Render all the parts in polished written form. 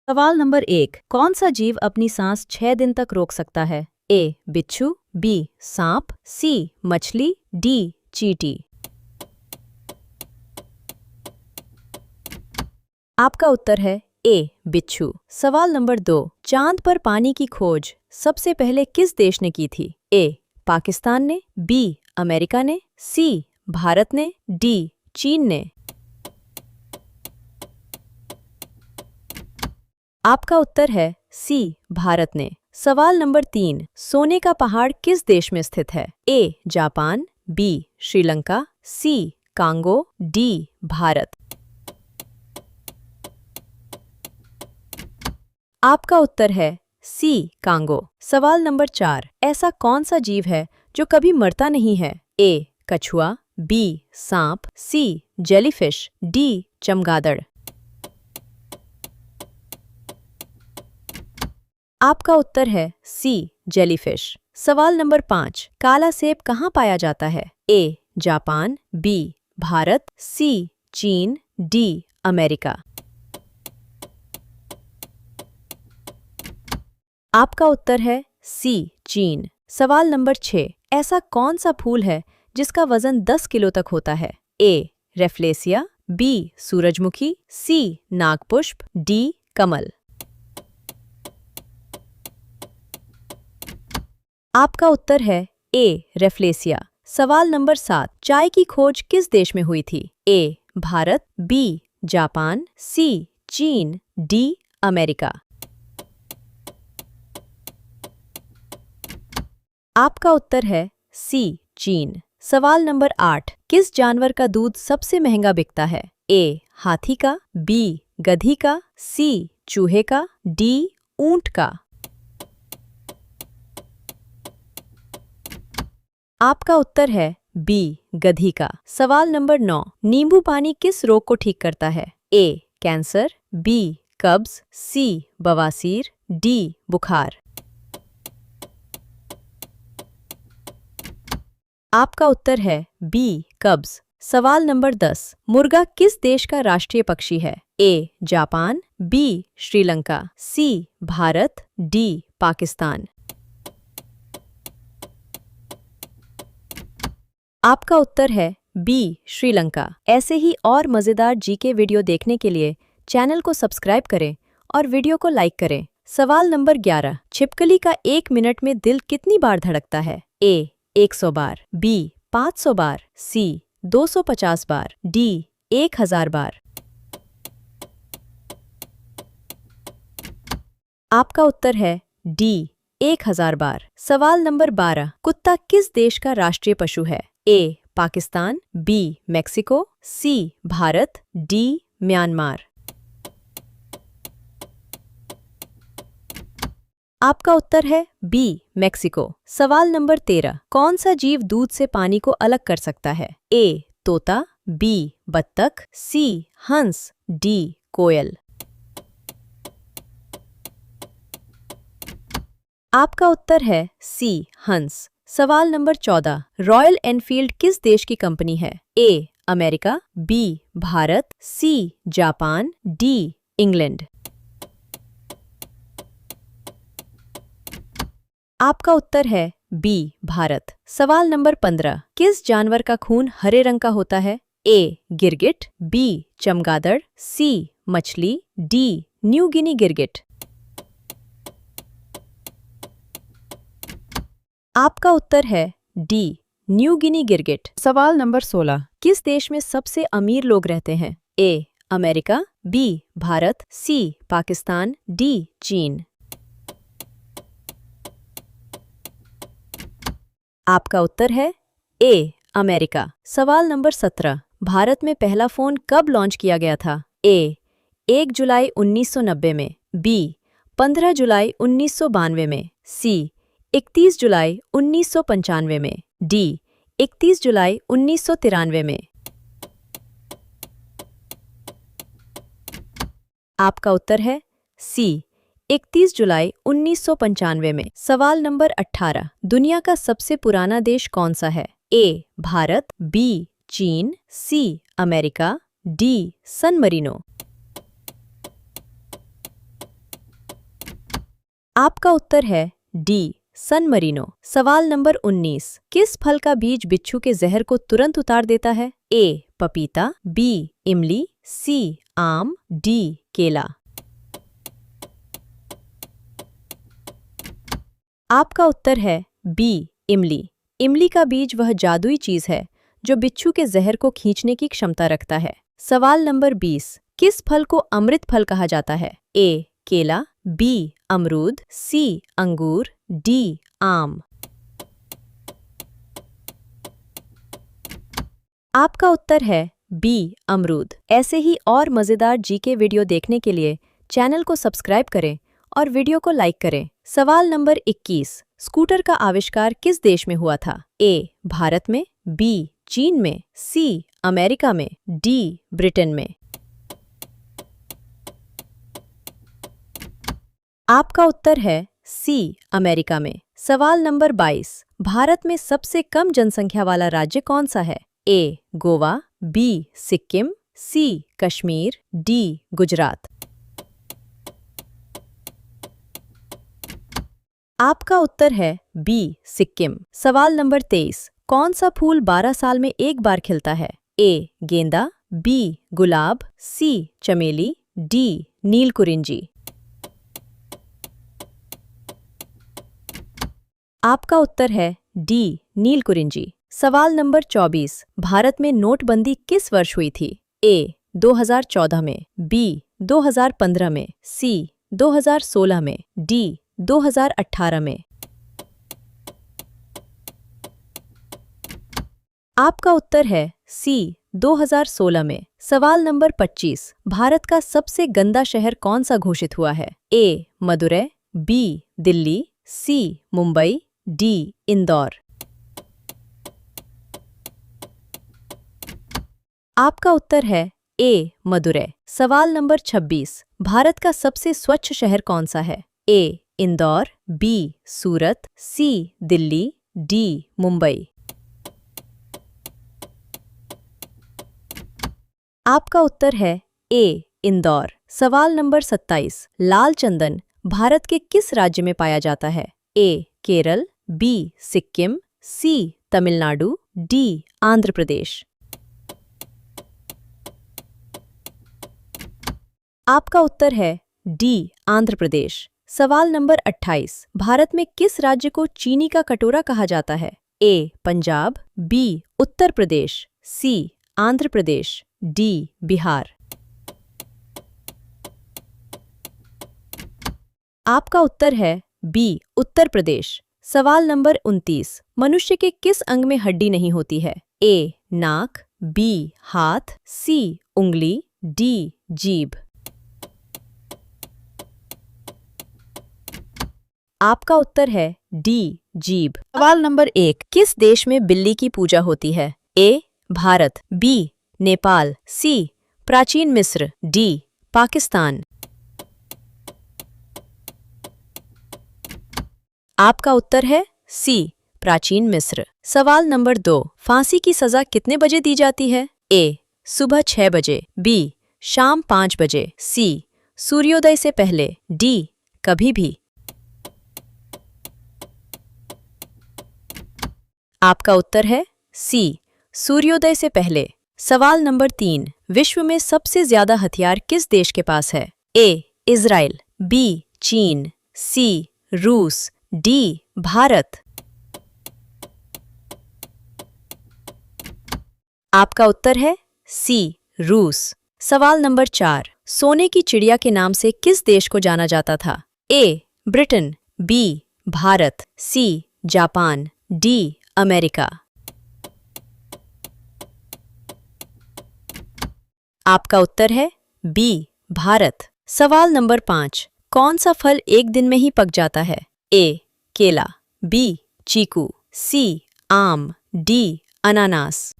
सवाल नंबर 1। कौन सा जीव अपनी सांस 6 दिन तक रोक सकता है? ए. बिच्छू, बी. सांप, सी. मछली, डी. चींटी। आपका उत्तर है ए. बिच्छू। सवाल नंबर 2। चांद पर पानी की खोज सबसे पहले किस देश ने की थी? ए. पाकिस्तान ने, बी. अमेरिका ने, सी. भारत ने, डी. चीन ने। आपका उत्तर है सी. भारत ने। सवाल नंबर 3। सोने का पहाड़ किस देश में स्थित है? A. Japan, B. Sri Lanka, C. Congo, D. Bharat. आपका उत्तर है सी. कांगो। सवाल नंबर 4। ऐसा कौन सा जीव है जो कभी मरता नहीं है? ए. कछुआ, बी. सांप, सी. Jellyfish, D. चमगादड़। आपका उत्तर है सी. जेलीफिश। सवाल नंबर 5। काला सेब कहाँ पाया जाता है? A. Japan, B. Bharat, C. चीन, डी. अमेरिका। आपका उत्तर है सी. चीन। सवाल नंबर 6। ऐसा कौन सा फूल है जिसका वजन 10 किलो तक होता है? ए. Rafflesia, B. सूरजमुखी, सी. नागपुष्प, डी. कमल। आपका उत्तर है ए. रेफ्लेसिया। सवाल नंबर 7। चाय की खोज किस देश में हुई थी? A. Bharat, B. Japan, C. चीन, डी. अमेरिका। आपका उत्तर है सी. चीन। सवाल नंबर 8। किस जानवर का दूध सबसे महंगा बिकता है? ए. हाथी का, बी. गधी का, सी. चूहे का, डी. ऊंट का। आपका उत्तर है बी. गधी का। सवाल नंबर 9। नींबू पानी किस रोग को ठीक करता है? ए. Cancer, B. कब्ज, सी. बवासीर, डी. बुखार। आपका उत्तर है बी. कब्ज। सवाल नंबर 10। मुर्गा किस देश का राष्ट्रीय पक्षी है? A. Japan, B. Sri Lanka, C. Bharat, D. Pakistan. आपका उत्तर है बी. श्रीलंका। ऐसे ही और मज़ेदार जीके वीडियो देखने के लिए चैनल को सब्सक्राइब करें और वीडियो को लाइक करें। सवाल नंबर 11। छिपकली का 1 मिनट में दिल कितनी बार धड़कता है? ए. 100 बार, बी. 500 बार, सी. 250 बार, डी. 1000 बार। आपका उत्तर है डी. 1000 बार। सवाल नंबर 12। कुत्ता किस देश का राष्ट्रीय पशु है? ए. पाकिस्तान, बी. मेक्सिको, सी. भारत, डी. म्यांमार। आपका उत्तर है बी. मेक्सिको। सवाल नंबर 13। कौन सा जीव दूध से पानी को अलग कर सकता है? ए. तोता, बी. बत्तख, सी. हंस, डी. कोयल। आपका उत्तर है सी. हंस। सवाल नंबर 14। रॉयल एनफील्ड किस देश की कंपनी है? A. America, B. Bharat, C. Japan, D. England. आपका उत्तर है बी. भारत। सवाल नंबर 15। किस जानवर का खून हरे रंग का होता है? ए. गिरगिट, बी. चमगादड़, सी. मछली, डी. न्यू गिनी गिरगिट। आपका उत्तर है डी. न्यू गिनी गिरगिट। सवाल नंबर 16। किस देश में सबसे अमीर लोग रहते हैं? A. America, B. Bharat, C. Pakistan, D. चीन। आपका उत्तर है ए. अमेरिका। सवाल नंबर 17। भारत में पहला फोन कब लॉन्च किया गया था? ए. 1 जुलाई 1990 में, बी. 15 जुलाई 1992 में, सी. 31 जुलाई 1995 में, डी. 31 जुलाई 1993 में। आपका उत्तर है सी. 31 जुलाई 1995 में। सवाल नंबर 18। दुनिया का सबसे पुराना देश कौन सा है? ए. भारत, बी. चीन, C. America, D. San Marino. आपका उत्तर है डी सन मरीनो। सवाल नंबर 19, किस फल का बीज बिच्छू के जहर को तुरंत उतार देता है? ए पपीता, बी इमली, सी आम, डी केला। आपका उत्तर है बी इमली। इमली का बीज वह जादुई चीज है जो बिच्छू के जहर को खींचने की क्षमता रखता है। सवाल नंबर 20, किस फल को अमृत फल कहा जाता है? ए केला, बी अमरूद, सी अंगूर, डी आम। आपका उत्तर है बी अमरूद। ऐसे ही और मजेदार जीके वीडियो देखने के लिए चैनल को सब्सक्राइब करें और वीडियो को लाइक करें। सवाल नंबर 21, स्कूटर का आविष्कार किस देश में हुआ था? ए भारत में, बी चीन में, सी अमेरिका में, डी ब्रिटेन में। आपका उत्तर है सी अमेरिका में। सवाल नंबर 22, भारत में सबसे कम जनसंख्या वाला राज्य कौन सा है? ए गोवा, बी सिक्किम, सी कश्मीर, डी गुजरात। आपका उत्तर है बी सिक्किम। सवाल नंबर 23, कौन सा फूल 12 साल में एक बार खिलता है? ए गेंदा, बी गुलाब, सी चमेली, डी नीलकुरिंजी। आपका उत्तर है डी नीलकुरिंजी। सवाल नंबर 24, भारत में नोटबंदी किस वर्ष हुई थी? ए 2014 में, बी 2015 में, सी 2016 में, डी 2018 में। आपका उत्तर है सी 2016 में। सवाल नंबर 25, भारत का सबसे गंदा शहर कौन सा घोषित हुआ है? ए मदुरै, बी दिल्ली, सी मुंबई, डी इंदौर। आपका उत्तर है ए मदुरै। सवाल नंबर 26, भारत का सबसे स्वच्छ शहर कौन सा है? ए इंदौर, बी सूरत, सी दिल्ली, डी मुंबई। आपका उत्तर है ए इंदौर। सवाल नंबर 27, लाल चंदन भारत के किस राज्य में पाया जाता है? ए केरल, बी सिक्किम, सी तमिलनाडु, डी आंध्र प्रदेश। आपका उत्तर है डी आंध्र प्रदेश। सवाल नंबर 28, भारत में किस राज्य को चीनी का कटोरा कहा जाता है? ए पंजाब, बी उत्तर प्रदेश, सी आंध्र प्रदेश, डी बिहार। आपका उत्तर है बी उत्तर प्रदेश। सवाल नंबर 29, मनुष्य के किस अंग में हड्डी नहीं होती है? ए नाक, बी हाथ, सी उंगली, डी जीभ। आपका उत्तर है डी जीभ। सवाल नंबर 1, किस देश में बिल्ली की पूजा होती है? ए भारत, बी नेपाल, सी प्राचीन मिस्र, डी पाकिस्तान। आपका उत्तर है सी प्राचीन मिस्र। सवाल नंबर 2, फांसी की सजा कितने बजे दी जाती है? ए सुबह 6 बजे, बी शाम 5 बजे, सी सूर्योदय से पहले, डी कभी भी। आपका उत्तर है सी सूर्योदय से पहले। सवाल नंबर 3, विश्व में सबसे ज्यादा हथियार किस देश के पास है? ए इजराइल, बी चीन, सी रूस, डी भारत। आपका उत्तर है सी रूस। सवाल नंबर 4, सोने की चिड़िया के नाम से किस देश को जाना जाता था? A Britain, B Bharat, C Japan, D America. आपका उत्तर है बी भारत। सवाल नंबर 5, कौन सा फल एक दिन में ही पक जाता है? ए केला, बी चीकू, सी आम, डी अनानास।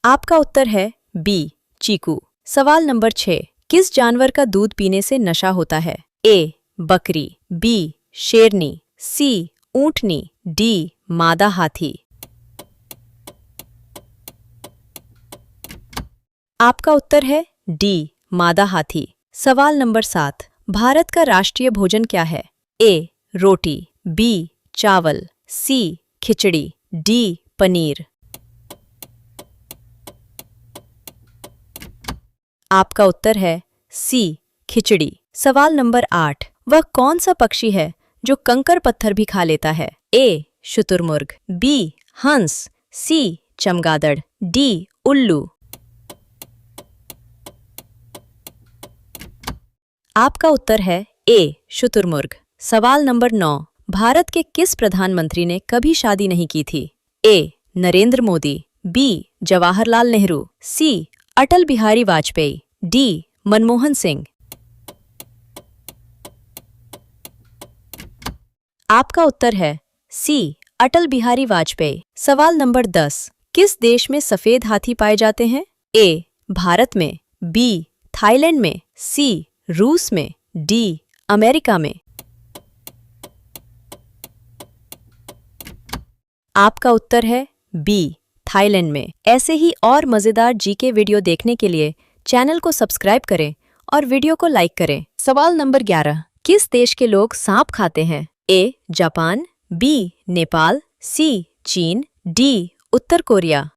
आपका उत्तर है बी चीकू। सवाल नंबर 6, किस जानवर का दूध पीने से नशा होता है? ए बकरी, बी शेरनी, सी ऊंटनी, डी मादा हाथी। आपका उत्तर है डी मादा हाथी। सवाल नंबर 7, भारत का राष्ट्रीय भोजन क्या है? ए. रोटी, बी. चावल, सी. खिचड़ी, डी. पनीर। आपका उत्तर है सी. खिचड़ी। सवाल नंबर 8, वह कौन सा पक्षी है जो कंकर पत्थर भी खा लेता है? ए. शुतुरमुर्ग, बी. हंस, सी. चमगादड़, डी. उल्लू। आपका उत्तर है ए. शुतुरमुर्ग। सवाल नंबर 9, भारत के किस प्रधानमंत्री ने कभी शादी नहीं की थी? ए. नरेंद्र मोदी, बी. जवाहरलाल नेहरू, सी. अटल बिहारी वाजपेयी, डी. मनमोहन सिंह। आपका उत्तर है सी. अटल बिहारी वाजपेयी। सवाल नंबर 10, किस देश में सफेद हाथी पाए जाते हैं? ए. भारत में, बी. थाईलैंड में, सी. रूस में, डी. अमेरिका में। आपका उत्तर है बी. थाईलैंड में। ऐसे ही और मजेदार जीके वीडियो देखने के लिए चैनल को सब्सक्राइब करें और वीडियो को लाइक करें। सवाल नंबर 11, किस देश के लोग सांप खाते हैं? A. Japan, B. Nepal, C. चीन, डी. उत्तर कोरिया।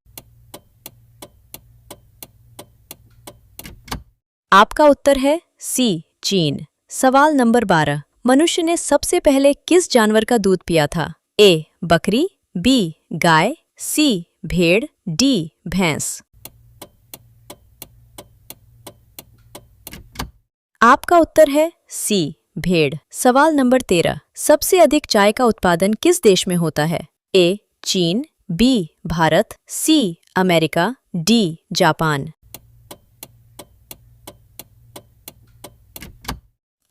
आपका उत्तर है सी. चीन। सवाल नंबर 12, मनुष्य ने सबसे पहले किस जानवर का दूध पिया था? ए. बकरी, बी. गाय, सी. भेड़, डी. भैंस। आपका उत्तर है सी. भेड़। सवाल नंबर 13, सबसे अधिक चाय का उत्पादन किस देश में होता है? ए. चीन, B. Bharat, C. America, D. Japan.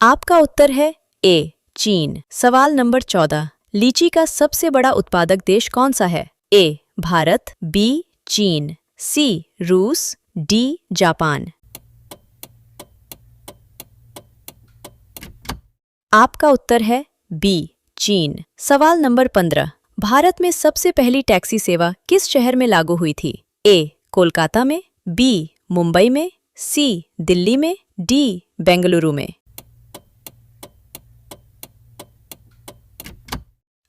आपका उत्तर है ए. चीन। सवाल नंबर 14, लीची का सबसे बड़ा उत्पादक देश कौन सा है? ए. भारत, बी. चीन, सी. रूस, डी. जापान। आपका उत्तर है बी. चीन। सवाल नंबर 15, भारत में सबसे पहली टैक्सी सेवा किस शहर में लागू हुई थी? ए. कोलकाता में, बी. मुंबई में, सी. दिल्ली में, डी. बेंगलुरु में।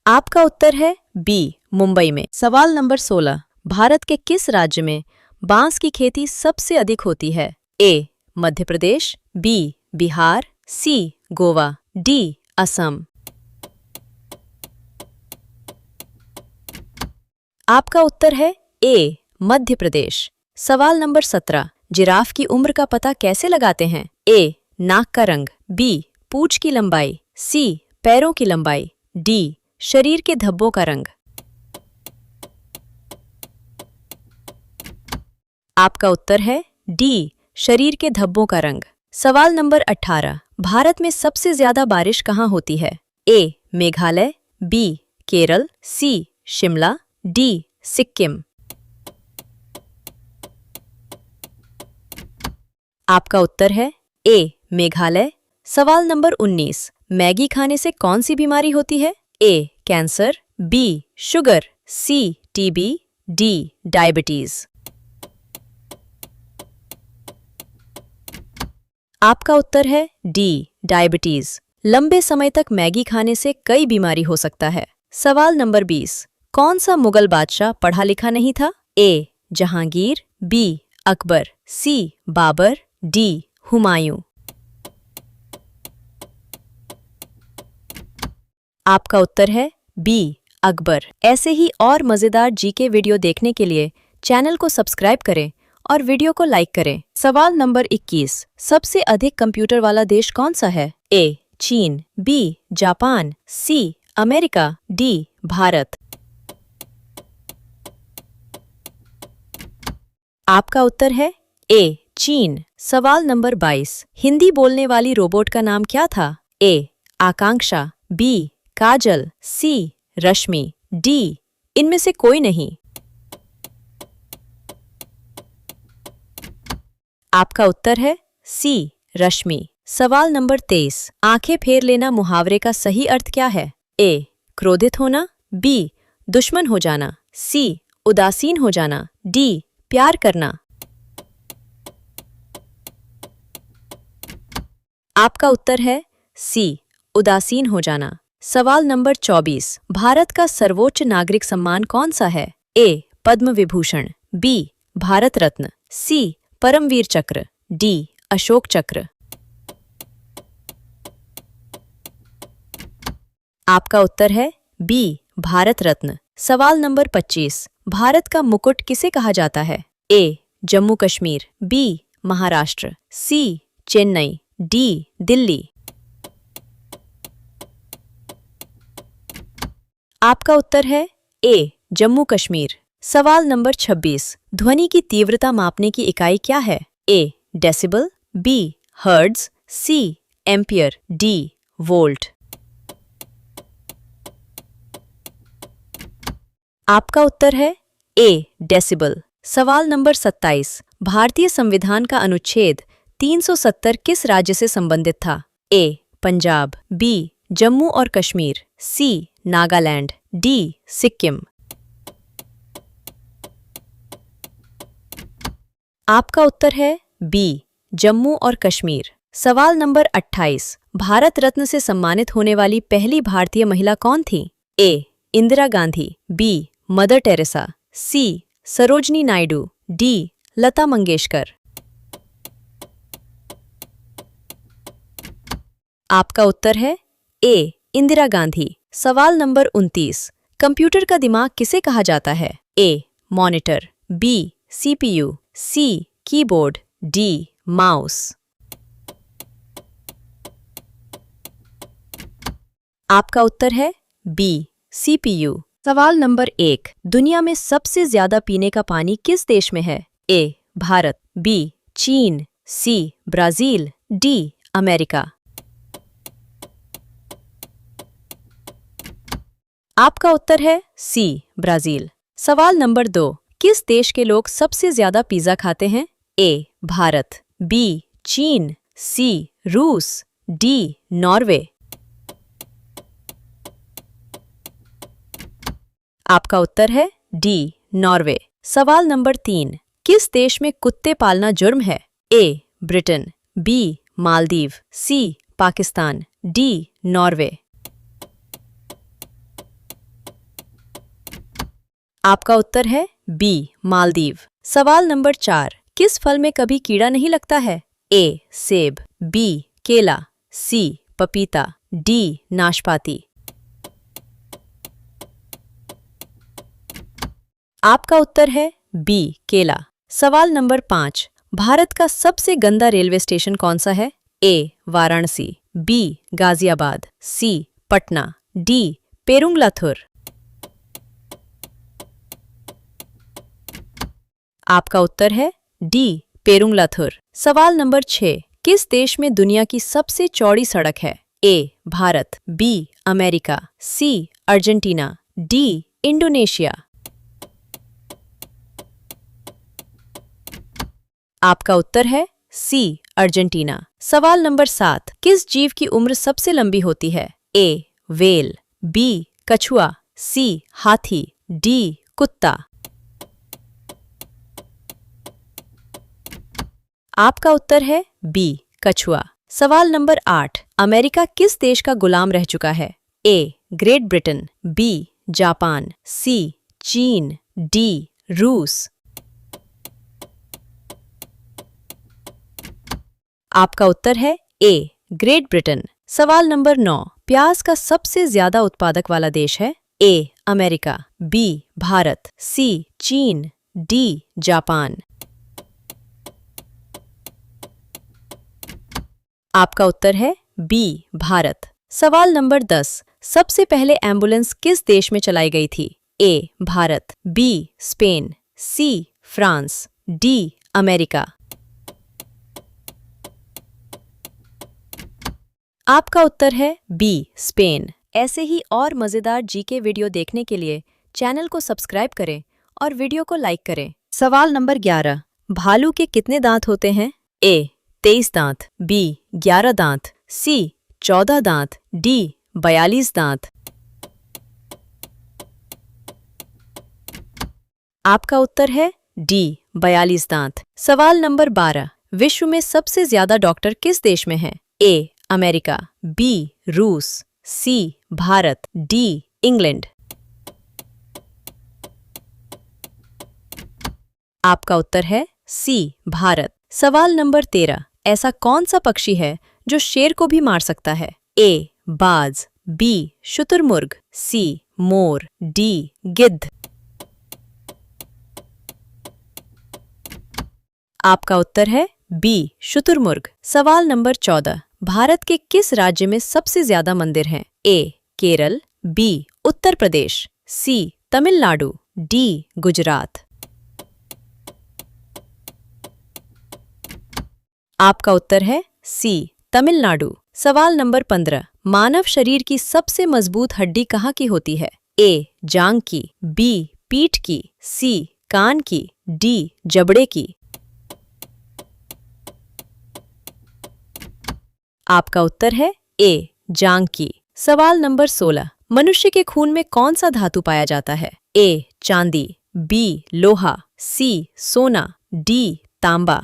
आपका उत्तर है बी. मुंबई में। सवाल नंबर 16, भारत के किस राज्य में बांस की खेती सबसे अधिक होती है? ए. मध्य प्रदेश, बी. बिहार, सी. गोवा, डी. असम। आपका उत्तर है ए. मध्य प्रदेश। सवाल नंबर 17, जिराफ की उम्र का पता कैसे लगाते हैं? ए. नाक का रंग, बी. पूंछ की लंबाई, सी. पैरों की लंबाई, डी. शरीर के धब्बों का रंग। आपका उत्तर है डी. शरीर के धब्बों का रंग। सवाल नंबर 18, भारत में सबसे ज्यादा बारिश कहाँ होती है? ए. मेघालय, बी. केरल, सी. शिमला, डी. सिक्किम। आपका उत्तर है ए. मेघालय। सवाल नंबर 19, मैगी खाने से कौन सी बीमारी होती है? A. Cancer, B. Sugar, C. TB, D. Diabetes. आपका उत्तर है डी. डायबिटीज। लंबे समय तक मैगी खाने से कई बीमारी हो सकता है। सवाल नंबर 20, कौन सा मुगल बादशाह पढ़ा लिखा नहीं था? ए. जहांगीर, बी. अकबर, सी. बाबर, डी. हुमायूं। आपका उत्तर है बी. अकबर। ऐसे ही और मजेदार जीके वीडियो देखने के लिए चैनल को सब्सक्राइब करें और वीडियो को लाइक करें। सवाल नंबर 21, सबसे अधिक कंप्यूटर वाला देश कौन सा है? ए. चीन, B. Japan, C. America, D. Bharat. आपका उत्तर है ए. चीन। सवाल नंबर 22, हिंदी बोलने वाली रोबोट का नाम क्या था? ए. आकांक्षा, बी. काजल, सी. रश्मि, डी. इनमें से कोई नहीं। आपका उत्तर है सी. रश्मि। सवाल नंबर 23, आंखें फेर लेना मुहावरे का सही अर्थ क्या है? ए. क्रोधित होना, बी. दुश्मन हो जाना, सी. उदासीन हो जाना, डी. प्यार करना। आपका उत्तर है सी, उदासीन हो जाना। सवाल नंबर 24। भारत का सर्वोच्च नागरिक सम्मान कौन सा है? ए. पद्म विभूषण, बी. भारत रत्न, सी. परमवीर चक्र, डी. अशोक चक्र। आपका उत्तर है बी. भारत रत्न। सवाल नंबर 25। भारत का मुकुट किसे कहा जाता है? ए. जम्मू कश्मीर, बी. महाराष्ट्र, सी. चेन्नई, डी. दिल्ली। आपका उत्तर है ए. जम्मू कश्मीर। सवाल नंबर 26। ध्वनि की तीव्रता मापने की इकाई क्या है? A. Decibel, B. Hertz, C. Ampere, D. Volt. आपका उत्तर है ए. डेसिबल। सवाल नंबर 27। भारतीय संविधान का अनुच्छेद 370 किस राज्य से संबंधित था? ए. पंजाब, बी. जम्मू और कश्मीर, सी. नागालैंड, डी. सिक्किम। आपका उत्तर है बी. जम्मू और कश्मीर। सवाल नंबर 28। भारत रत्न से सम्मानित होने वाली पहली भारतीय महिला कौन थी? A. Indira Gandhi, B. Mother Teresa, C. Sarojini Naidu, D. Lata Mangeshkar. आपका उत्तर है ए. इंदिरा गांधी। सवाल नंबर 29। कंप्यूटर का दिमाग किसे कहा जाता है? A. Monitor, B. CPU, C. Keyboard, D. Mouse. आपका उत्तर है बी. सीपीयू। सवाल नंबर 1। दुनिया में सबसे ज्यादा पीने का पानी किस देश में है? ए. भारत, बी. चीन, सी. Brazil, D. अमेरिका। आपका उत्तर है सी. ब्राजील। सवाल नंबर 2। किस देश के लोग सबसे ज्यादा पिज्जा खाते हैं? ए. भारत, बी. चीन, सी. रूस, डी. नॉर्वे। आपका उत्तर है डी. नॉर्वे। सवाल नंबर 3। किस देश में कुत्ते पालना जुर्म है? A. Britain, B. Maldives, C. Pakistan, D. Norway. आपका उत्तर है बी. मालदीव। सवाल नंबर 4। किस फल में कभी कीड़ा नहीं लगता है? ए. सेब, बी. केला, सी. पपीता, डी. नाशपाती। आपका उत्तर है बी. केला। सवाल नंबर 5। भारत का सबसे गंदा रेलवे स्टेशन कौन सा है? ए. वाराणसी, बी. गाजियाबाद, सी. पटना, डी. पेरुंगलाथुर। आपका उत्तर है डी. पेरुंगलाथुर। सवाल नंबर 6। किस देश में दुनिया की सबसे चौड़ी सड़क है? A. Bharat, B. America, C. Argentina, D. Indonesia. आपका उत्तर है सी. अर्जेंटीना। सवाल नंबर 7। किस जीव की उम्र सबसे लंबी होती है? ए. Whale, B. कछुआ, सी. हाथी, डी. कुत्ता। आपका उत्तर है बी. कछुआ। सवाल नंबर 8। अमेरिका किस देश का गुलाम रह चुका है? A. Great Britain, B. Japan, C. चीन, डी. रूस। आपका उत्तर है ए. Great Britain. सवाल नंबर 9। प्याज का सबसे ज्यादा उत्पादक वाला देश है? A. America, B. Bharat, C. चीन, डी. जापान। आपका उत्तर है बी. भारत। सवाल नंबर 10। सबसे पहले एम्बुलेंस किस देश में चलाई गई थी? A. Bharat, B. Spain, C. France, D. America. आपका उत्तर है बी. स्पेन। ऐसे ही और मज़ेदार जीके वीडियो देखने के लिए चैनल को सब्सक्राइब करें और वीडियो को लाइक करें। सवाल नंबर 11। भालू के कितने दांत होते हैं? ए. 23 दांत, बी. 11 दांत, सी. 14 दांत, डी. 42 दांत। आपका उत्तर है डी. 42 दांत। सवाल नंबर 12। विश्व में सबसे ज्यादा डॉक्टर किस देश में हैं? ए अमेरिका, बी रूस, सी भारत, डी इंग्लैंड। आपका उत्तर है सी भारत। सवाल नंबर 13, ऐसा कौन सा पक्षी है जो शेर को भी मार सकता है? ए बाज, बी शुतुरमुर्ग, सी मोर, डी गिद्ध। आपका उत्तर है बी शुतुरमुर्ग। सवाल नंबर 14, भारत के किस राज्य में सबसे ज्यादा मंदिर हैं? ए केरल, बी उत्तर प्रदेश, सी तमिलनाडु, डी गुजरात। आपका उत्तर है सी तमिलनाडु। सवाल नंबर 15, मानव शरीर की सबसे मजबूत हड्डी कहाँ की होती है? ए जांघ की, बी पीठ की, सी कान की, डी जबड़े की। आपका उत्तर है ए जांघ की। सवाल नंबर 16, मनुष्य के खून में कौन सा धातु पाया जाता है? ए चांदी, बी लोहा, सी सोना, डी तांबा।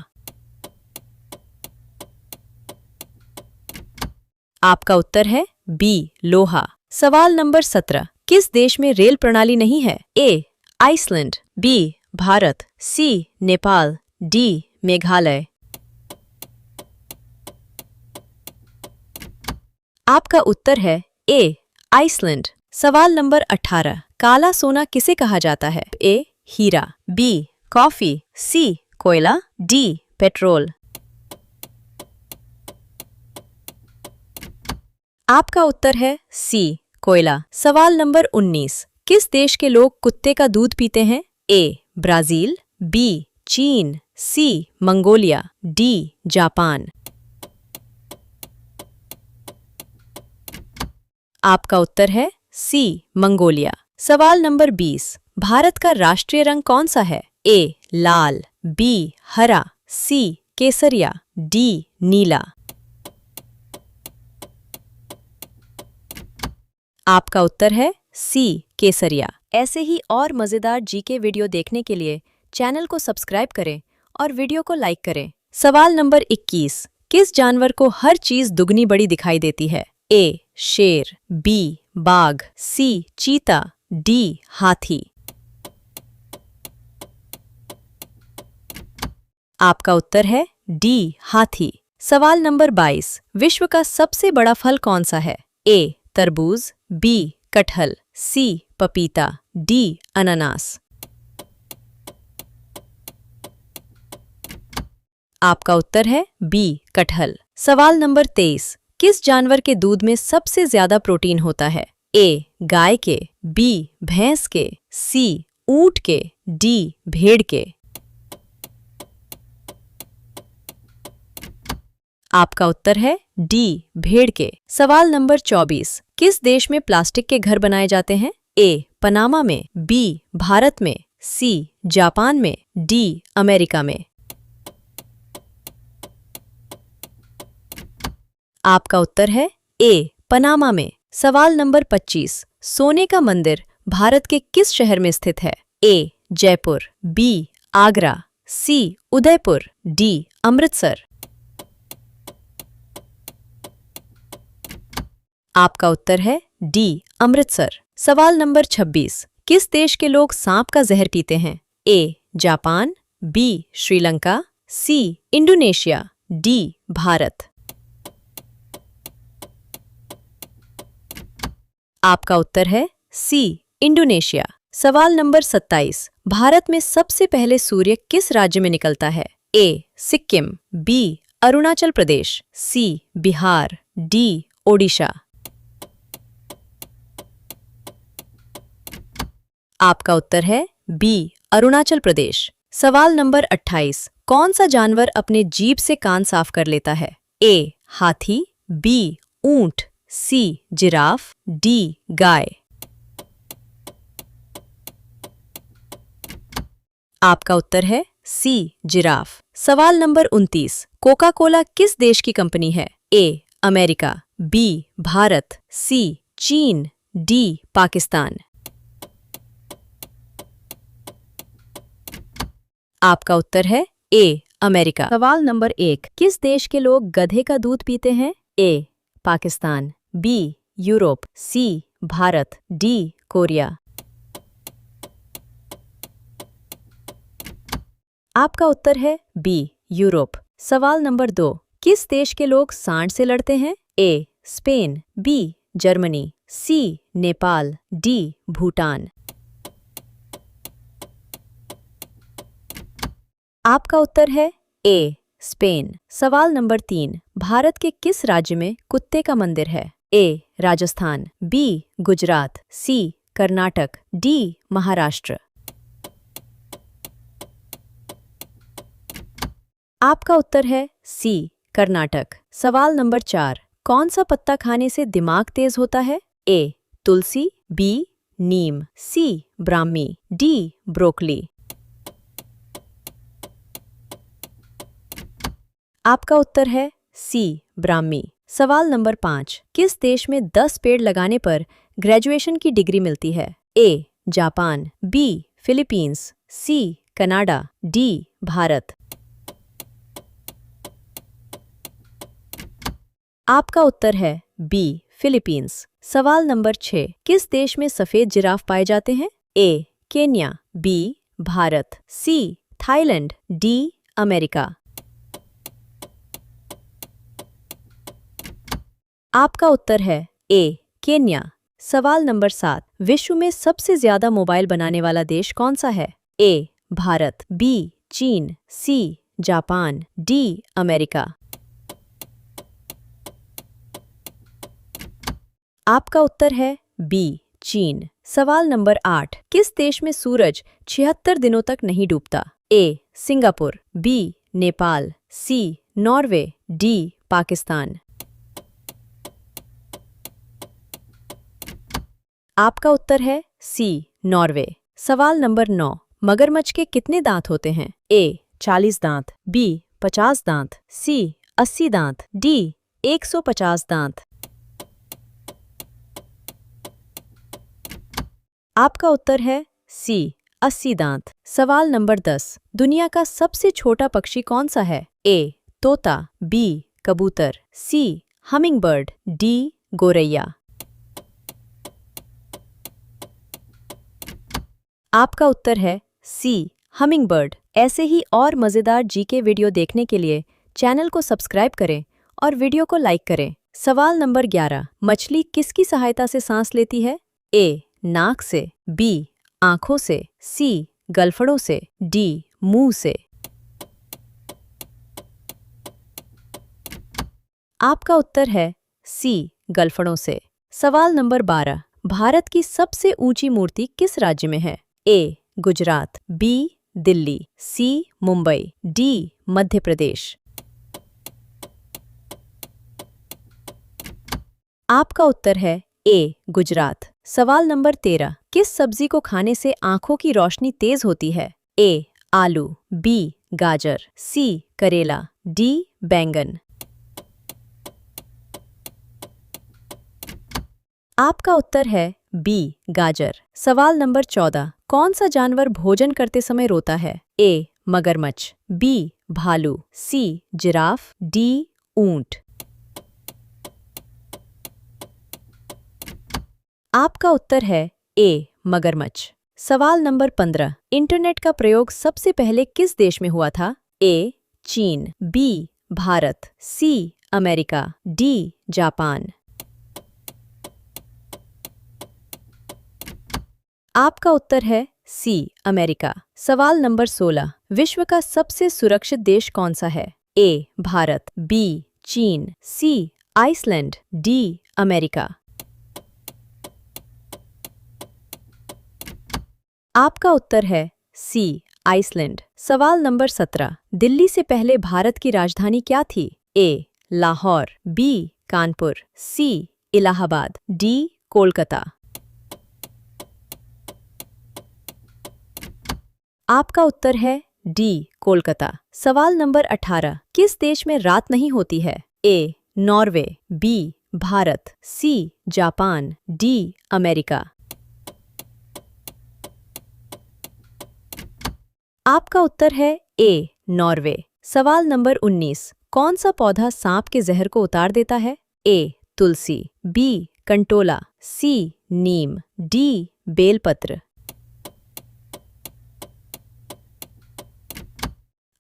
आपका उत्तर है बी लोहा। सवाल नंबर 17, किस देश में रेल प्रणाली नहीं है? ए आइसलैंड, बी भारत, सी नेपाल, डी मेघालय। आपका उत्तर है ए आइसलैंड। सवाल नंबर 18, काला सोना किसे कहा जाता है? ए हीरा, बी कॉफी, सी कोयला, डी पेट्रोल। आपका उत्तर है सी कोयला। सवाल नंबर 19, किस देश के लोग कुत्ते का दूध पीते हैं? ए ब्राजील, बी चीन, सी मंगोलिया, डी जापान। आपका उत्तर है सी मंगोलिया। सवाल नंबर 20, भारत का राष्ट्रीय रंग कौन सा है? ए लाल, बी हरा, सी केसरिया, डी नीला। आपका उत्तर है सी केसरिया। ऐसे ही और मजेदार जीके वीडियो देखने के लिए चैनल को सब्सक्राइब करें और वीडियो को लाइक करें। सवाल नंबर 21, किस जानवर को हर चीज दुगनी बड़ी दिखाई देती है? ए शेर, बी बाघ, सी चीता, डी हाथी। आपका उत्तर है डी हाथी। सवाल नंबर 22, विश्व का सबसे बड़ा फल कौन सा है? ए तरबूज, बी कटहल, सी पपीता, डी अनानास। आपका उत्तर है बी कटहल। सवाल नंबर 23, किस जानवर के दूध में सबसे ज्यादा प्रोटीन होता है? ए गाय के, बी भैंस के, सी ऊंट के, डी भेड़ के। आपका उत्तर है डी भेड़ के। सवाल नंबर 24, किस देश में प्लास्टिक के घर बनाए जाते हैं? ए पनामा में, बी भारत में, सी जापान में, डी अमेरिका में। आपका उत्तर है ए पनामा में। सवाल नंबर 25, सोने का मंदिर भारत के किस शहर में स्थित है? ए जयपुर, बी आगरा, सी उदयपुर, डी अमृतसर। आपका उत्तर है डी अमृतसर। सवाल नंबर 26, किस देश के लोग सांप का जहर पीते हैं? A Japan, B Sri Lanka, C Indonesia, D Bharat. आपका उत्तर है सी इंडोनेशिया। सवाल नंबर 27, भारत में सबसे पहले सूर्य किस राज्य में निकलता है? A Sikkim, B Arunachal Pradesh, C Bihar, D Odisha. आपका उत्तर है बी अरुणाचल प्रदेश। सवाल नंबर 28, कौन सा जानवर अपने जीभ से कान साफ कर लेता है? ए हाथी, बी ऊंट, सी जिराफ, डी गाय। आपका उत्तर है सी जिराफ। सवाल नंबर 29, कोका कोला किस देश की कंपनी है? A America, B Bharat, C चीन, डी पाकिस्तान। आपका उत्तर है ए अमेरिका। सवाल नंबर 1, किस देश के लोग गधे का दूध पीते हैं? ए पाकिस्तान, बी यूरोप, सी भारत, डी कोरिया। आपका उत्तर है बी यूरोप। सवाल नंबर 2, किस देश के लोग सांड से लड़ते हैं? A Spain, B Germany, C Nepal, D Bhutan. आपका उत्तर है ए स्पेन। सवाल नंबर 3, भारत के किस राज्य में कुत्ते का मंदिर है? A Rajasthan, B Gujarat, C Karnataka, D Maharashtra. आपका उत्तर है सी कर्नाटक। सवाल नंबर 4, कौन सा पत्ता खाने से दिमाग तेज होता है? ए तुलसी, बी नीम, सी ब्राह्मी, डी ब्रोकली। आपका उत्तर है सी ब्राह्मी। सवाल नंबर 5, किस देश में 10 पेड़ लगाने पर ग्रेजुएशन की डिग्री मिलती है? A Japan, B Philippines, C Canada, D Bharat. आपका उत्तर है बी फिलीपींस। सवाल नंबर 6, किस देश में सफेद जिराफ पाए जाते हैं? A Kenya, B Bharat, C Thailand, D America. आपका उत्तर है ए केन्या। सवाल नंबर 7, विश्व में सबसे ज्यादा मोबाइल बनाने वाला देश कौन सा है? ए भारत, बी चीन, सी जापान, डी अमेरिका। आपका उत्तर है बी चीन। सवाल नंबर 8, किस देश में सूरज 76 दिनों तक नहीं डूबता? ए सिंगापुर, बी नेपाल, सी नॉर्वे, डी पाकिस्तान। आपका उत्तर है सी नॉर्वे। सवाल नंबर 9, मगरमच्छ के कितने दांत होते हैं? ए 40 दांत, बी 50 दांत, सी 80 दांत, डी 150 दांत। आपका उत्तर है सी 80 दांत। सवाल नंबर 10, दुनिया का सबसे छोटा पक्षी कौन सा है? ए तोता, बी कबूतर, सी हमिंगबर्ड, डी गोरैया। आपका उत्तर है सी हमिंगबर्ड। ऐसे ही और मज़ेदार जीके वीडियो देखने के लिए चैनल को सब्सक्राइब करें और वीडियो को लाइक करें। सवाल नंबर 11, मछली किसकी सहायता से सांस लेती है? ए नाक से, बी आंखों से, सी गलफड़ों से, डी मुंह से। आपका उत्तर है सी गलफड़ों से। सवाल नंबर 12, भारत की सबसे ऊंची मूर्ति किस राज्य में है? ए गुजरात, बी दिल्ली, सी मुंबई, डी मध्य प्रदेश। आपका उत्तर है ए गुजरात। सवाल नंबर 13, किस सब्जी को खाने से आंखों की रोशनी तेज होती है? ए आलू, बी गाजर, सी करेला, डी बैंगन। आपका उत्तर है बी गाजर। सवाल नंबर 14, कौन सा जानवर भोजन करते समय रोता है? ए मगरमच्छ, बी भालू, सी जिराफ, डी ऊंट। आपका उत्तर है ए मगरमच्छ। सवाल नंबर 15, इंटरनेट का प्रयोग सबसे पहले किस देश में हुआ था? ए चीन, B Bharat, C America, D Japan. आपका उत्तर है सी अमेरिका। सवाल नंबर 16, विश्व का सबसे सुरक्षित देश कौन सा है? ए भारत, बी चीन, सी आइसलैंड, डी अमेरिका। आपका उत्तर है सी आइसलैंड। सवाल नंबर 17, दिल्ली से पहले भारत की राजधानी क्या थी? ए लाहौर, बी कानपुर, सी इलाहाबाद, डी कोलकाता। आपका उत्तर है डी कोलकाता। सवाल नंबर 18, किस देश में रात नहीं होती है? A Norway, B Bharat, C Japan, D America. आपका उत्तर है ए नॉर्वे। सवाल नंबर 19, कौन सा पौधा सांप के जहर को उतार देता है? ए तुलसी, बी कंटोला, सी नीम, डी बेलपत्र।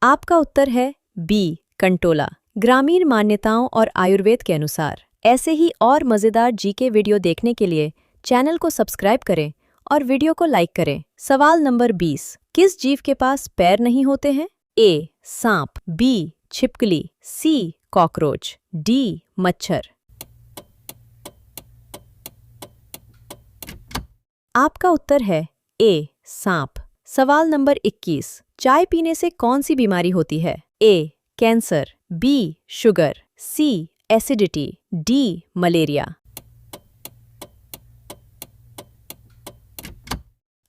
आपका उत्तर है बी कंटोला। ग्रामीण मान्यताओं और आयुर्वेद के अनुसार ऐसे ही और मज़ेदार जीके वीडियो देखने के लिए चैनल को सब्सक्राइब करें और वीडियो को लाइक करें। सवाल नंबर 20। किस जीव के पास पैर नहीं होते हैं? ए सांप, बी छिपकली, सी कॉकरोच, डी मच्छर। आपका उत्तर है ए सांप। सवाल नंबर 21। चाय पीने से कौन सी बीमारी होती है? A cancer, B sugar, C acidity, D malaria.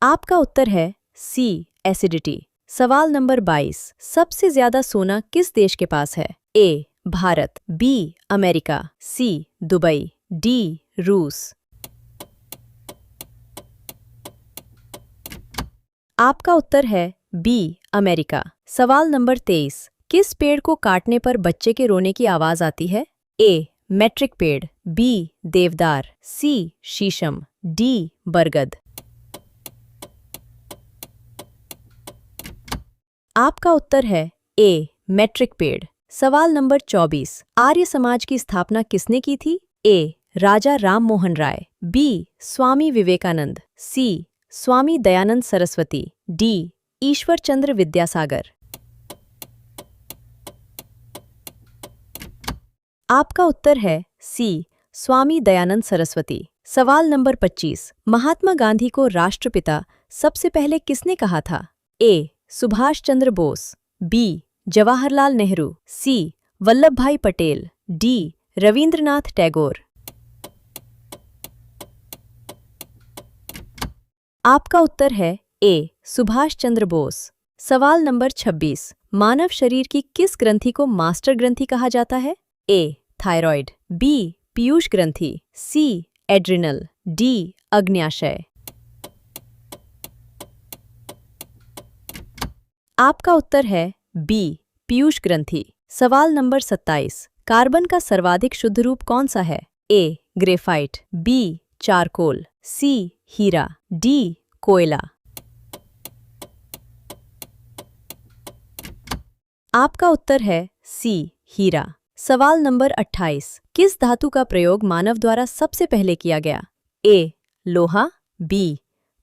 आपका उत्तर है सी एसिडिटी। सवाल नंबर 22। सबसे ज्यादा सोना किस देश के पास है? A Bharat, B America, C Dubai, D रूस। आपका उत्तर है बी अमेरिका। सवाल नंबर 23। किस पेड़ को काटने पर बच्चे के रोने की आवाज आती है? ए मैट्रिक पेड़, बी देवदार, सी शीशम, डी बरगद। आपका उत्तर है ए मैट्रिक पेड़। सवाल नंबर 24। आर्य समाज की स्थापना किसने की थी? ए राजा राम मोहन राय, बी स्वामी विवेकानंद, सी स्वामी दयानंद सरस्वती, डी ईश्वर चंद्र विद्यासागर। आपका उत्तर है सी स्वामी दयानंद सरस्वती। सवाल नंबर 25। महात्मा गांधी को राष्ट्रपिता सबसे पहले किसने कहा था? ए सुभाष चंद्र बोस, बी जवाहरलाल नेहरू, सी वल्लभ भाई पटेल, डी रविंद्रनाथ टैगोर। आपका उत्तर है ए सुभाष चंद्र बोस। सवाल नंबर 26। मानव शरीर की किस ग्रंथि को मास्टर ग्रंथि कहा जाता है? ए थायराइड, बी पीयूष ग्रंथि, सी एड्रिनल, डी अग्न्याशय। आपका उत्तर है बी पीयूष ग्रंथि। सवाल नंबर 27। कार्बन का सर्वाधिक शुद्ध रूप कौन सा है? ए ग्रेफाइट, बी चारकोल, सी हीरा, डी कोयला। आपका उत्तर है सी हीरा। सवाल नंबर 28। किस धातु का प्रयोग मानव द्वारा सबसे पहले किया गया? ए लोहा, बी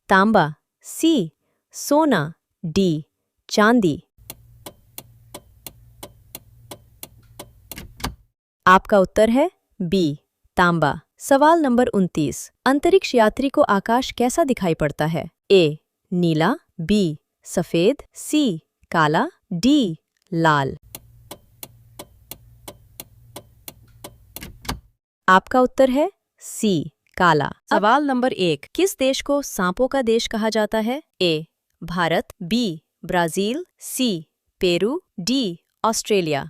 तांबा, सी सोना, डी चांदी। आपका उत्तर है बी तांबा। सवाल नंबर 29। अंतरिक्ष यात्री को आकाश कैसा दिखाई पड़ता है? ए नीला, बी सफेद, सी काला, डी लाल। आपका उत्तर है सी काला। सवाल नंबर 1। किस देश को सांपों का देश कहा जाता है? A Bharat, B Brazil, C Peru, D Australia.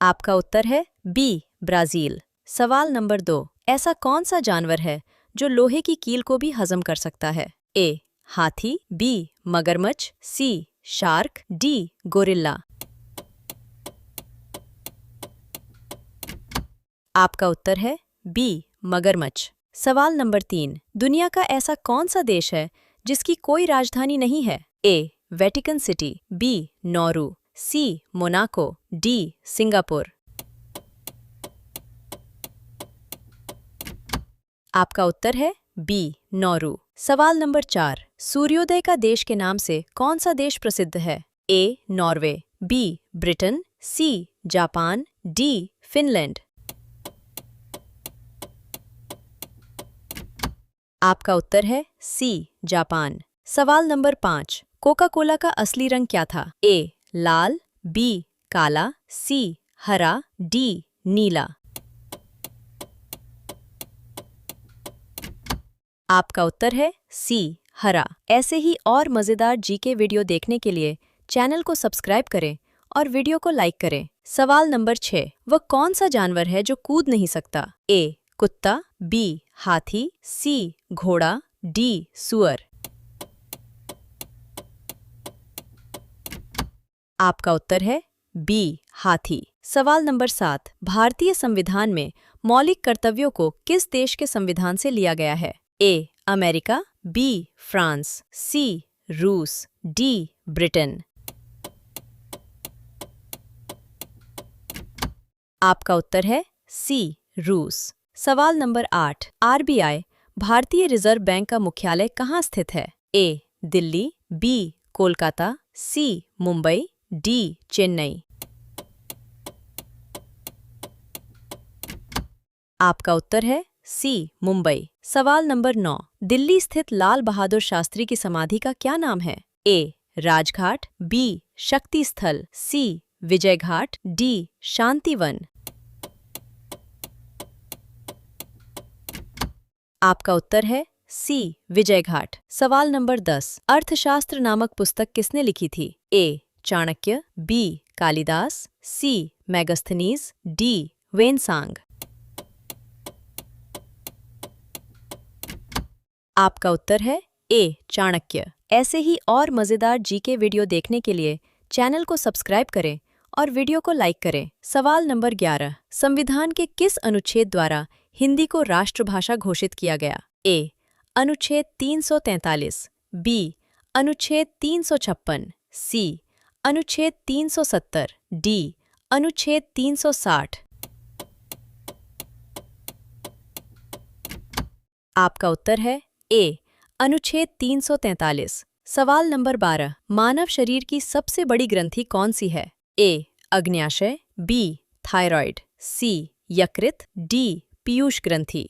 आपका उत्तर है बी ब्राजील। सवाल नंबर 2। ऐसा कौन सा जानवर है जो लोहे की कील को भी हजम कर सकता है? ए हाथी, बी मगरमच्छ, सी शार्क, डी गोरिल्ला। आपका उत्तर है बी मगरमच्छ। सवाल नंबर 3। दुनिया का ऐसा कौन सा देश है जिसकी कोई राजधानी नहीं है? ए वेटिकन सिटी, बी नौरू, सी मोनाको, डी सिंगापुर। आपका उत्तर है बी नौरू। सवाल नंबर 4। सूर्योदय का देश के नाम से कौन सा देश प्रसिद्ध है? A Norway, B Britain, C Japan, D Finland. आपका उत्तर है सी जापान। सवाल नंबर 5। कोका कोला का असली रंग क्या था? ए लाल, बी काला, सी हरा, डी नीला। आपका उत्तर है सी हरा। ऐसे ही और मज़ेदार जीके वीडियो देखने के लिए चैनल को सब्सक्राइब करें और वीडियो को लाइक करें। सवाल नंबर 6। वह कौन सा जानवर है जो कूद नहीं सकता? ए कुत्ता, बी हाथी, सी घोड़ा, डी सुअर। आपका उत्तर है बी हाथी। सवाल नंबर 7, भारतीय संविधान में मौलिक कर्तव्यों को किस देश के संविधान से लिया गया है? ए अमेरिका, बी फ्रांस, सी रूस, डी ब्रिटेन। आपका उत्तर है सी रूस। सवाल नंबर 8, आरबीआई भारतीय रिजर्व बैंक का मुख्यालय कहाँ स्थित है? ए दिल्ली, बी कोलकाता, सी मुंबई, डी चेन्नई। आपका उत्तर है सी मुंबई। सवाल नंबर 9, दिल्ली स्थित लाल बहादुर शास्त्री की समाधि का क्या नाम है? ए राजघाट, बी शक्ति स्थल, सी विजय घाट, डी शांतिवन। आपका उत्तर है सी विजय घाट। सवाल नंबर 10, अर्थशास्त्र नामक पुस्तक किसने लिखी थी? ए चाणक्य, बी कालिदास, सी मैगस्थनीज, डी वेनसांग। आपका उत्तर है ए चाणक्य। ऐसे ही और मज़ेदार जीके वीडियो देखने के लिए चैनल को सब्सक्राइब करें और वीडियो को लाइक करें। सवाल नंबर 11, संविधान के किस अनुच्छेद द्वारा हिंदी को राष्ट्रभाषा घोषित किया गया? ए अनुच्छेद 343, बी अनुच्छेद 356, सी अनुच्छेद 370, डी अनुच्छेद 360। आपका उत्तर है ए अनुच्छेद 343। सवाल नंबर 12, मानव शरीर की सबसे बड़ी ग्रंथि कौन सी है? ए अग्न्याशय, बी थायराइड, सी यकृत, डी पीयूष ग्रंथि।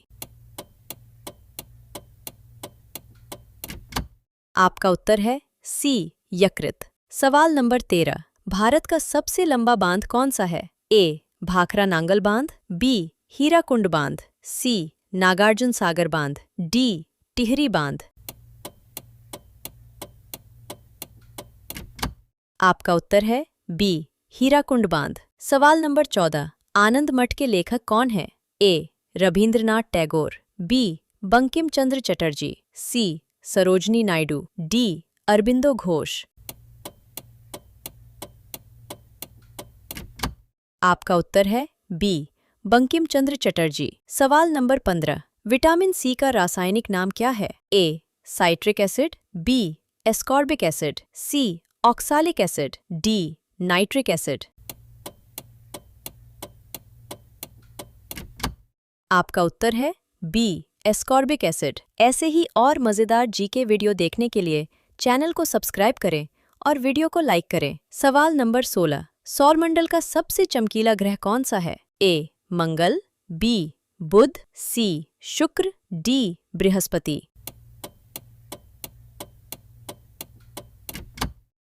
आपका उत्तर है सी यकृत। सवाल नंबर 13, भारत का सबसे लंबा बांध कौन सा है? ए भाखरा नांगल बांध, बी हीराकुंड बांध, सी नागार्जुन सागर बांध, डी टिहरी बांध। आपका उत्तर है बी हीराकुंड बांध। सवाल नंबर 14, आनंद मठ के लेखक कौन है? ए रवींद्रनाथ टैगोर, बी बंकिम चंद्र चटर्जी, सी सरोजनी नायडू, डी अरबिंदो घोष। आपका उत्तर है बी बंकिम चंद्र चटर्जी। सवाल नंबर 15, विटामिन सी का रासायनिक नाम क्या है? A citric acid, B ascorbic acid, C oxalic acid, D nitric acid. आपका उत्तर है बी एस्कॉर्बिक एसिड। ऐसे ही और मज़ेदार जीके वीडियो देखने के लिए चैनल को सब्सक्राइब करें और वीडियो को लाइक करें। सवाल नंबर 16, सौरमंडल का सबसे चमकीला ग्रह कौन सा है? ए मंगल, बी बुध, सी शुक्र, डी बृहस्पति।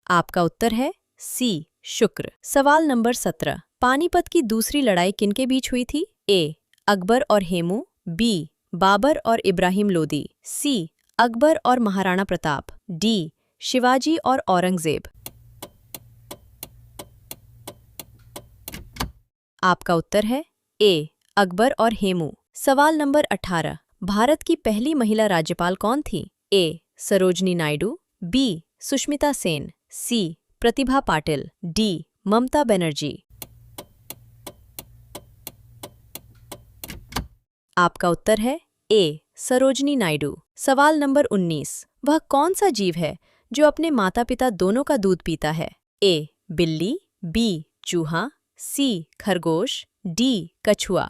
आपका उत्तर है सी शुक्र। सवाल नंबर 17, पानीपत की दूसरी लड़ाई किनके बीच हुई थी? ए अकबर और हेमू, बी बाबर और इब्राहिम लोदी, सी अकबर और महाराणा प्रताप, डी शिवाजी और औरंगजेब। आपका उत्तर है ए अकबर और हेमू। सवाल नंबर 18, भारत की पहली महिला राज्यपाल कौन थी? ए सरोजनी नायडू, बी सुष्मिता सेन, सी प्रतिभा पाटिल, डी ममता बनर्जी। आपका उत्तर है ए सरोजनी नायडू। सवाल नंबर 19, वह कौन सा जीव है जो अपने माता पिता दोनों का दूध पीता है? ए बिल्ली, बी चूहा, सी खरगोश, डी कछुआ।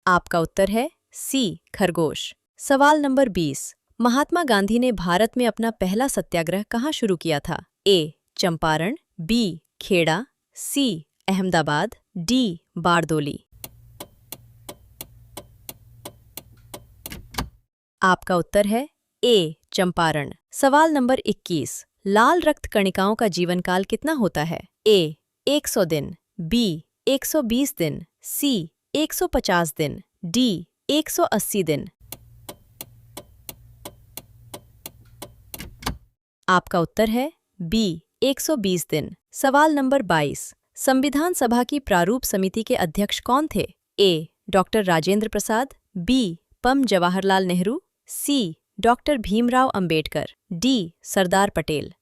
आपका उत्तर है सी खरगोश। सवाल नंबर 20, महात्मा गांधी ने भारत में अपना पहला सत्याग्रह कहाँ शुरू किया था? ए चंपारण, बी खेड़ा, सी अहमदाबाद, डी बारदोली। आपका उत्तर है ए चंपारण। सवाल नंबर 21, लाल रक्त कणिकाओं का जीवनकाल कितना होता है? ए 100 दिन, बी 120 दिन, सी 150 दिन, डी 180 दिन। आपका उत्तर है बी 120 दिन। सवाल नंबर 22, संविधान सभा की प्रारूप समिति के अध्यक्ष कौन थे? ए डॉक्टर राजेंद्र प्रसाद, बी पम जवाहरलाल नेहरू, सी डॉक्टर भीमराव अंबेडकर, डी सरदार पटेल।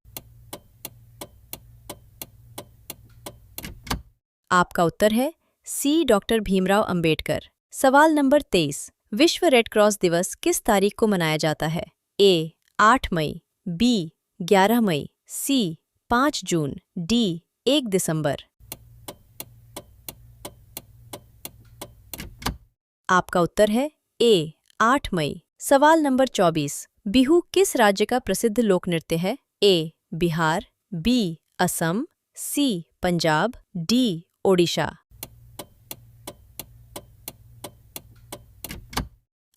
आपका उत्तर है सी डॉक्टर भीमराव अंबेडकर। सवाल नंबर 23। विश्व रेड क्रॉस दिवस किस तारीख को मनाया जाता है? ए 8 मई, बी 11 मई, सी 5 जून, डी 1 दिसंबर। आपका उत्तर है ए 8 मई। सवाल नंबर 24। बिहू किस राज्य का प्रसिद्ध लोक नृत्य है? ए बिहार, बी असम, सी पंजाब, डी ओडिशा।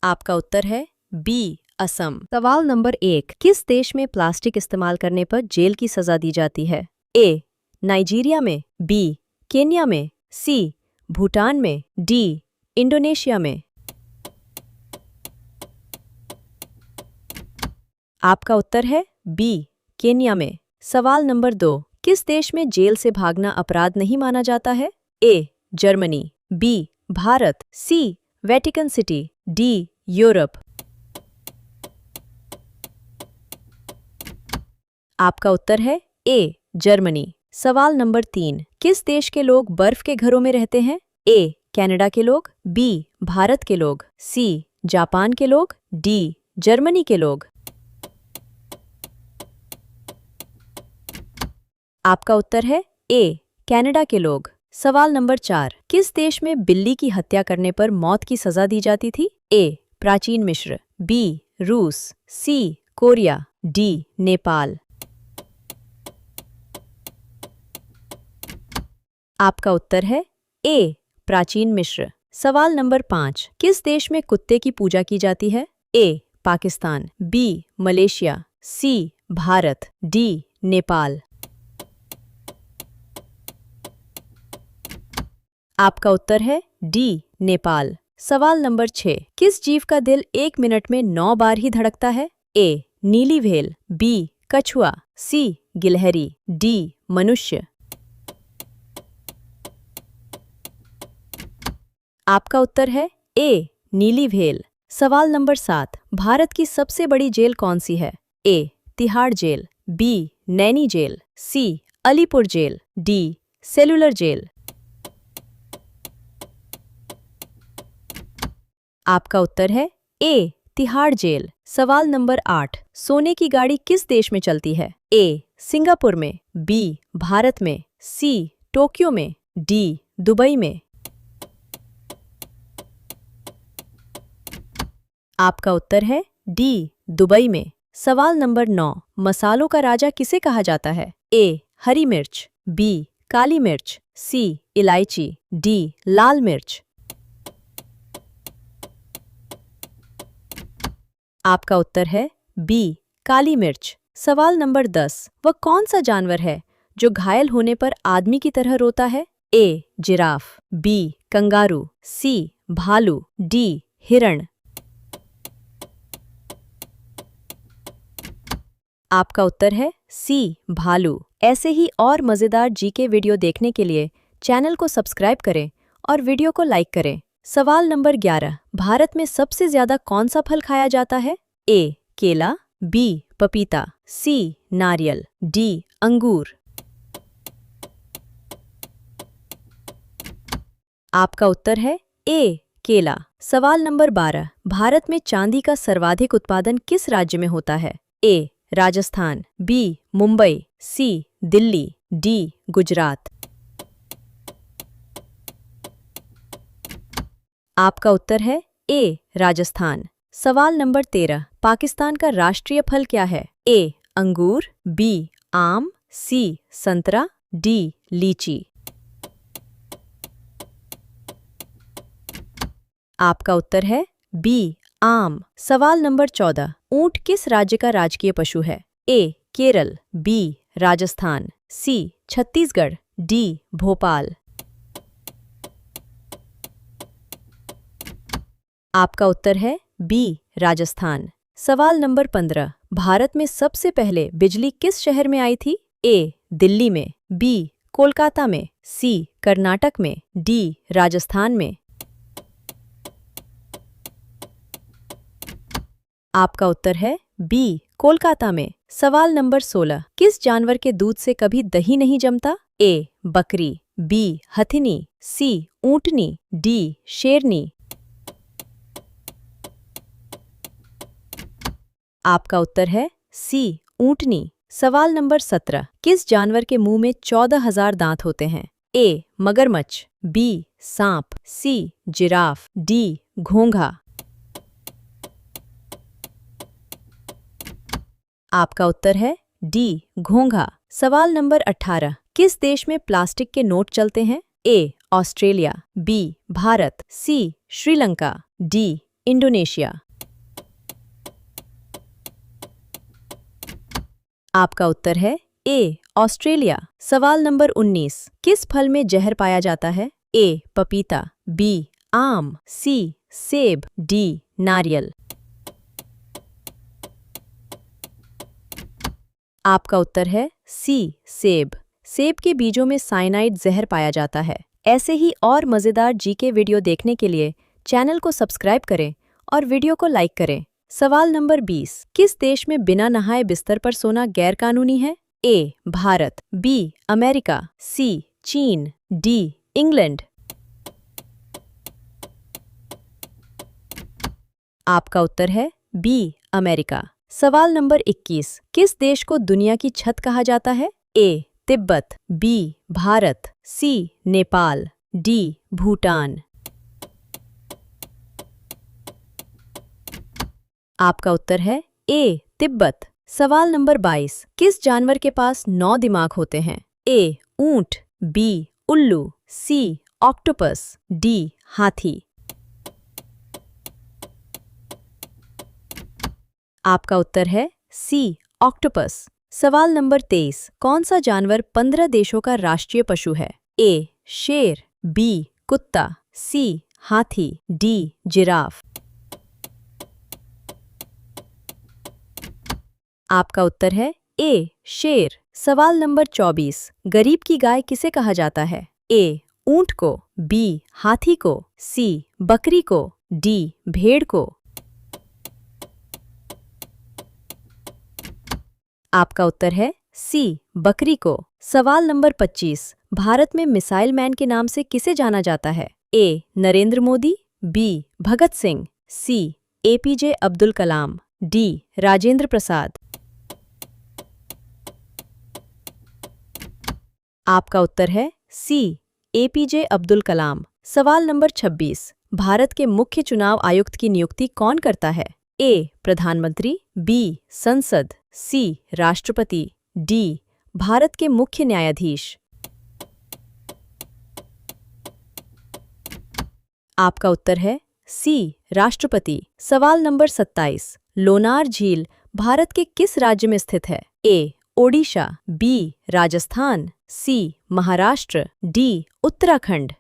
आपका उत्तर है बी असम। सवाल नंबर 1। किस देश में प्लास्टिक इस्तेमाल करने पर जेल की सजा दी जाती है? ए नाइजीरिया में, बी केन्या में, सी भूटान में, डी इंडोनेशिया में। आपका उत्तर है बी केन्या में। सवाल नंबर 2। किस देश में जेल से भागना अपराध नहीं माना जाता है? A Germany, B Bharat, C Vatican city, D Europe. आपका उत्तर है ए जर्मनी। सवाल नंबर 3। किस देश के लोग बर्फ के घरों में रहते हैं? ए कनाडा के लोग, बी भारत के लोग, सी जापान के लोग, डी जर्मनी के लोग। आपका उत्तर है ए कनाडा के लोग। सवाल नंबर 4। किस देश में बिल्ली की हत्या करने पर मौत की सजा दी जाती थी? ए प्राचीन मिस्र, बी रूस, सी कोरिया, डी नेपाल। आपका उत्तर है ए प्राचीन मिस्र। सवाल नंबर 5। किस देश में कुत्ते की पूजा की जाती है? ए पाकिस्तान, बी मलेशिया, सी भारत, डी नेपाल। आपका उत्तर है डी नेपाल। सवाल नंबर 6। किस जीव का दिल 1 मिनट में 9 बार ही धड़कता है? ए नीली व्हेल, बी कछुआ, सी गिलहरी, डी मनुष्य। आपका उत्तर है ए नीली व्हेल। सवाल नंबर 7। भारत की सबसे बड़ी जेल कौन सी है? A Tihar jail, B Naini jail, C Alipur jail, D cellular jail. आपका उत्तर है ए तिहाड़ जेल। सवाल नंबर 8। सोने की गाड़ी किस देश में चलती है? ए सिंगापुर में, बी भारत में, सी टोक्यो में, डी दुबई में। आपका उत्तर है डी दुबई में। सवाल नंबर 9। मसालों का राजा किसे कहा जाता है? ए हरी मिर्च, बी काली मिर्च, सी इलायची, डी लाल मिर्च। आपका उत्तर है बी काली मिर्च। सवाल नंबर 10। वह कौन सा जानवर है जो घायल होने पर आदमी की तरह रोता है? ए जिराफ, बी कंगारू, सी भालू, डी हिरण। आपका उत्तर है सी भालू। ऐसे ही और मज़ेदार जीके वीडियो देखने के लिए चैनल को सब्सक्राइब करें और वीडियो को लाइक करें। सवाल नंबर 11। भारत में सबसे ज्यादा कौन सा फल खाया जाता है? ए केला, बी पपीता, सी नारियल, डी अंगूर। आपका उत्तर है ए केला। सवाल नंबर 12। भारत में चांदी का सर्वाधिक उत्पादन किस राज्य में होता है? A Rajasthan, B Mumbai, C Delhi, D Gujarat. आपका उत्तर है ए राजस्थान। सवाल नंबर 13। पाकिस्तान का राष्ट्रीय फल क्या है? ए अंगूर, बी आम, सी संतरा, डी लीची। आपका उत्तर है बी आम। सवाल नंबर 14। ऊंट किस राज्य का राजकीय पशु है? ए केरल, बी राजस्थान, सी छत्तीसगढ़, डी भोपाल। आपका उत्तर है बी राजस्थान। सवाल नंबर 15। भारत में सबसे पहले बिजली किस शहर में आई थी? ए दिल्ली में, बी कोलकाता में, सी कर्नाटक में, डी राजस्थान में। आपका उत्तर है बी कोलकाता में। सवाल नंबर 16। किस जानवर के दूध से कभी दही नहीं जमता? ए बकरी, बी हथिनी, सी ऊंटनी, डी शेरनी। आपका उत्तर है सी ऊंटनी। सवाल नंबर 17। किस जानवर के मुंह में 14,000 दांत होते हैं? ए मगरमच्छ, बी सांप, सी जिराफ, डी घोंघा। आपका उत्तर है डी घोंघा। सवाल नंबर 18। किस देश में प्लास्टिक के नोट चलते हैं? A Australia, B Bharat, C Sri Lanka, D Indonesia. आपका उत्तर है ए ऑस्ट्रेलिया। सवाल नंबर 19। किस फल में जहर पाया जाता है? ए पपीता, बी आम, सी सेब, डी नारियल। आपका उत्तर है सी सेब। सेब के बीजों में साइनाइड जहर पाया जाता है। ऐसे ही और मज़ेदार जीके वीडियो देखने के लिए चैनल को सब्सक्राइब करें और वीडियो को लाइक करें। सवाल नंबर 20। किस देश में बिना नहाए बिस्तर पर सोना गैरकानूनी है? ए भारत, बी अमेरिका, सी चीन, डी इंग्लैंड। आपका उत्तर है बी अमेरिका। सवाल नंबर 21। किस देश को दुनिया की छत कहा जाता है? ए तिब्बत, बी भारत, सी नेपाल, डी भूटान। आपका उत्तर है ए तिब्बत। सवाल नंबर 22। किस जानवर के पास 9 दिमाग होते हैं? ए ऊंट, बी उल्लू, सी ऑक्टोपस, डी हाथी। आपका उत्तर है सी ऑक्टोपस। सवाल नंबर 23। कौन सा जानवर 15 देशों का राष्ट्रीय पशु है? ए शेर, बी कुत्ता, सी हाथी, डी जिराफ। आपका उत्तर है ए शेर। सवाल नंबर 24। गरीब की गाय किसे कहा जाता है? ए ऊंट को, बी हाथी को, सी बकरी को, डी भेड़ को। आपका उत्तर है सी बकरी को। सवाल नंबर 25। भारत में मिसाइल मैन के नाम से किसे जाना जाता है? ए नरेंद्र मोदी, बी भगत सिंह, सी एपीजे अब्दुल कलाम, डी राजेंद्र प्रसाद। आपका उत्तर है सी एपीजे अब्दुल कलाम। सवाल नंबर 26। भारत के मुख्य चुनाव आयुक्त की नियुक्ति कौन करता है? ए प्रधानमंत्री, बी संसद, सी राष्ट्रपति, डी भारत के मुख्य न्यायाधीश। आपका उत्तर है सी राष्ट्रपति। सवाल नंबर 27। लोनार झील भारत के किस राज्य में स्थित है? ए ओडिशा, बी राजस्थान, सी महाराष्ट्र, डी उत्तराखंड।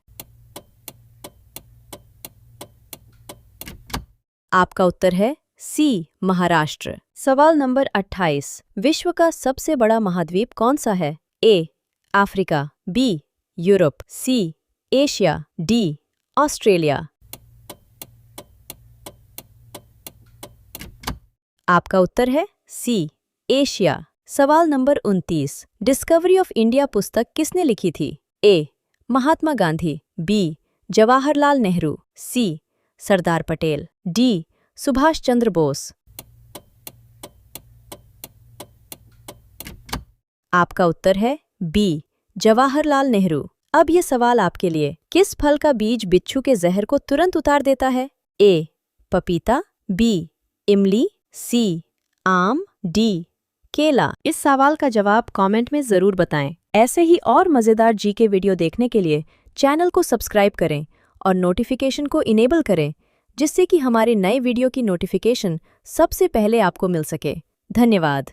आपका उत्तर है सी महाराष्ट्र। सवाल नंबर 28। विश्व का सबसे बड़ा महाद्वीप कौन सा है? A Africa, B Europe, C Asia, D Australia. आपका उत्तर है सी एशिया। सवाल नंबर 29। डिस्कवरी ऑफ इंडिया पुस्तक किसने लिखी थी? A Mahatma Gandhi, B Jawaharlal Nehru, C Sardar Patel, D Subhash Chandra Bose. आपका उत्तर है बी जवाहरलाल नेहरू। अब ये सवाल आपके लिए। किस फल का बीज बिच्छू के जहर को तुरंत उतार देता है? ए पपीता, बी इमली, सी आम, डी केला। इस सवाल का जवाब कमेंट में जरूर बताएं। ऐसे ही और मज़ेदार जीके वीडियो देखने के लिए चैनल को सब्सक्राइब करें और नोटिफिकेशन को इनेबल करें, जिससे कि हमारे नए वीडियो की नोटिफिकेशन सबसे पहले आपको मिल सके। धन्यवाद।